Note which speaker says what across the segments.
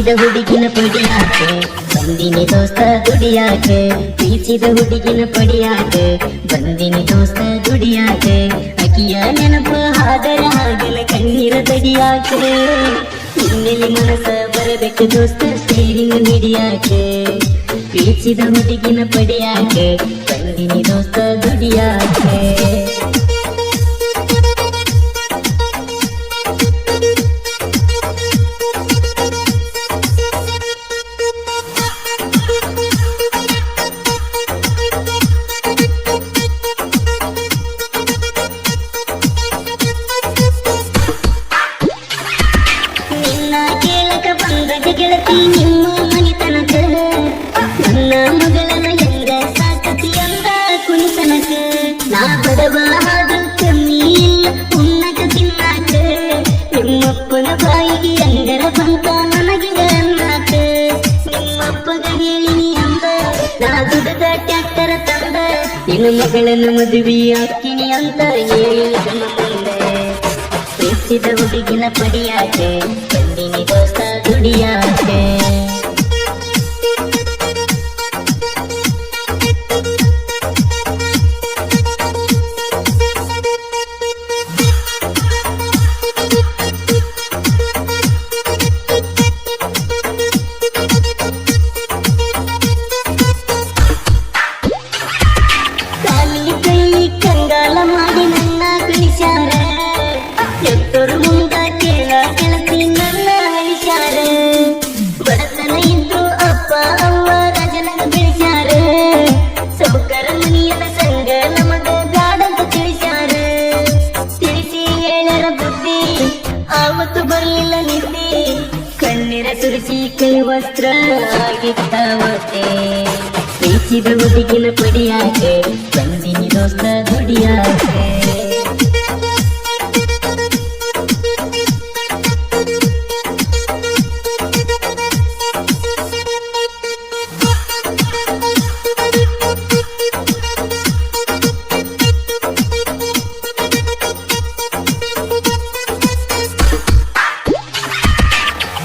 Speaker 1: ಪ್ರೀತಿಸಿದ ಹುಡುಗಿನ ಪಡಿಯಾಕೆ ಬಂದಿನಿ ದೋಸ್ತ ದುಡಿಯಾಕೆ ಪ್ರೀತಿಸಿದ ಹುಡುಗಿನ ಪಡಿಯಾಕೆ ಬಂದಿನಿ ದೋಸ್ತ ದುಡಿಯಾಕೆ ಅಕಿಯ ನೆನಪು ಹಾದರ ಹಾಗಲ ಕಣ್ಣೀರ ತಡಿಯಾಕೆ ಇನ್ನೆಲ್ಲಿ ಮನಸ್ಸ ಬರಬೇಕು ದೋಸ್ತ ಸ್ಟೀರಿಂಗ್ ಹಿಡಿಯಾಕೆ ಪ್ರೀತಿಸಿದ ಹುಡುಗಿನ ಪಡಿಯಾಕೆ ಬಂದಿನಿ ದೋಸ್ತ ದುಡಿಯಾಕೆ ಗೆಳತಿ ನಿಮ್ಮ ಮನೆತನಕ ನನ್ನ ಮಗಳನ್ನ ಹೆಂಗ ಸಾಕತಿ ಅಂದ ಕುಣಿತನಕ ನಾ ಬಡವ ಆದ್ರೂ ಕಮ್ಮಿ ಇಲ್ಲ ಉಣ್ಣಕ ತಿನ್ನಾಕ ನಿಮ್ಮಪ್ಪನ ಬಾಯಿಗೆ ಅಂಗರ ಬಂತ ನನಗೆ ಅನ್ನಾಕ ನಿಮ್ಮಪ್ಪಗ ಹೇಳಿನಿ ಅಂದ ನಾ ದುಡ್ದ ಟ್ಯಾಕ್ಟರ್ ತಂದ ನಿನ್ನ ಮಗಳನ್ನ ಮದುವೆ ಹಾಕಿನಿ ಅಂತ ಹೇಳಿ ಮುಂದೆ ಪ್ರೀತಿಸಿದ ಹುಡುಗಿನ ಪಡಿಯಾಕೆ ಬಂದಿನಿ ದೋಸ್ತ ದುಡಿಯಾಕೆ ಕಾಲಿ ಕೈ ಕಂಗಾಲ ಮಾಡಿ ನನ್ನ ಕಳಿಸ್ಯಾರ ಎತ್ತರು ಮುಂದ ಕೇಳ ಗೆಳತಿ ನನ್ನ ಅಳಿಸ್ಯಾರ ಬಡತನ ಇದ್ರು ಅಪ್ಪ ಅವ್ವ ರಾಜನಗ ಬೆಳೆಸ್ಯಾರ ಸೌಕರ ಮನಿಯದ ಸಂಗ ನಮಗ ಗಾಡಂತ ತಿಳಿಸ್ಯಾರ ತಿಳಿಸಿ ಹೇಳರ ಬುದ್ಧಿ ಆವತ್ತು ಬರ್ಲಿಲ್ಲ ನಿದ್ದೆ ಕಣ್ಣೀರ ಸುರಿಸಿ ಕೈ ವಸ್ತ್ರ ಆಗಿತ್ತಾವತ್ತೆ ಪ್ರೀತಿಸಿದ ಹುಡುಗಿನ ಪಡಿಯಾಕೆ ಬಂದಿನಿ ದೋಸ್ತ ದುಡಿಯಾಕೆ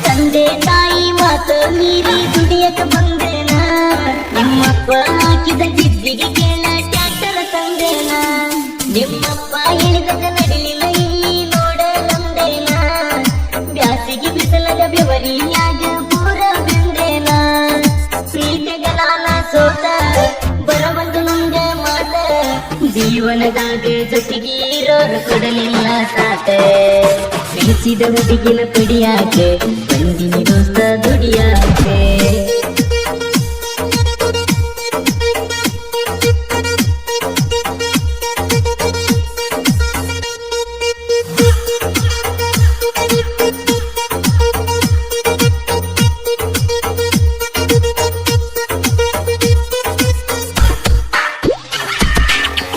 Speaker 1: ತಂದೆ ತಾಯಿ ಮಾತು ಮೀರಿ ದುಡಿಯಕ ಬಂದೇನ ನಿಮ್ಮಪ್ಪ ಹಾಕಿದ ಜಿದ್ದಿಗೆ ಕೇಳ ಟ್ಯಾಕ್ಟರ್ ತಂದೇನ ನಿಮ್ಮಪ್ಪ ಹೇಳಿದಾಗ ನಡಿಲಿಲ್ಲ ಇಲ್ಲಿ ನೋಡ ನಂದೇನ ಬ್ಯಾಸಿಗೆ ಬಿಸಲದ ಬೆವರಿಯಾಗ ಪೂರ ಬೆಂದೇನ ಪ್ರೀತಿಗಲಾನ ಸೋತ ಬರಬಂದು ನಂಗ ಮಾತ ಜೀವನದಾಗ ಜೊತೆಗೆ ಇರೋರು ಕೊಡಲಿಲ್ಲ ಸಾಟ ಪ್ರೀತಿಸಿದ ಹುಡುಗಿನ ಪಡಿಯಾಕೆ ಬಂದಿನಿ ದೋಸ್ತ ದುಡಿಯಾಕೆ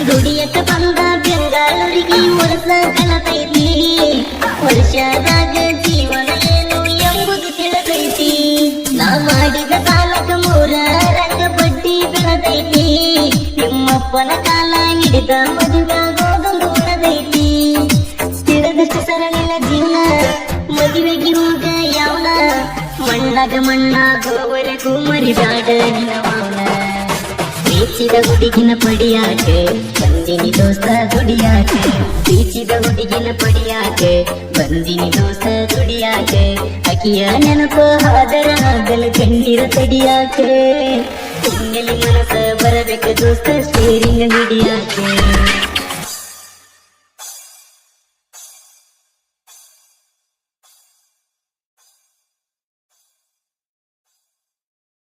Speaker 1: ದುಡಿಯಕ ಬಂದ ಬೆಂಗಳೂರಿಗೆ ವರ್ಷ ಕಳತೈತಿ ವರ್ಷದಾಗ ಜೀವನ ಏನು ಎಂಬುದು ತಿಳಿದೈತಿ ನಾ ಮಾಡಿದ ಸಾಲಕ 3 ರಂಗ ಬಡ್ಡಿ ಬೆಳೆದೈತಿ ನಿಮ್ಮಪ್ಪನ ಕಾಲ ಹಿಡಿದ ಮದುವಾಗೋದೊಂದು ಉಣದೈತಿ ತಿಳಿದಷ್ಟು ಸರಳಿಲ್ಲ ಜೀವನ ಮದುವೆಗಿರುವಾಗ ಯಾವನ ಮಣ್ಣಾಗ ಮಣ್ಣಾಗೋವರೆಗೂ ಮರಿದಾಡ ನಿನವನ ಪ್ರೀತಿಸಿದ ಹುಡುಗಿನ ಪಡಿಯಾಕೆ ಬಂದಿನಿ ದೋಸ್ತ ದುಡಿಯಾಕೆ ಪ್ರೀತಿಸಿದ ಹುಡುಗಿನ ಪಡಿಯಾಕೆ ಬಂದಿನಿ ದೋಸ್ತ ದುಡಿಯಾಕೆ ಅಕಿಯ ನೆನಪು ಹಾದರ ಆಗಲ ಕಣ್ಣೀರ ತಡಿಯಾಕೆ ಇನ್ನೆಲ್ಲಿ ಮನಸ್ಸ ಬರಬೇಕು ದೋಸ್ತ ಸ್ಟೀರಿಂಗ್ ಹಿಡಿಯಾಕೆ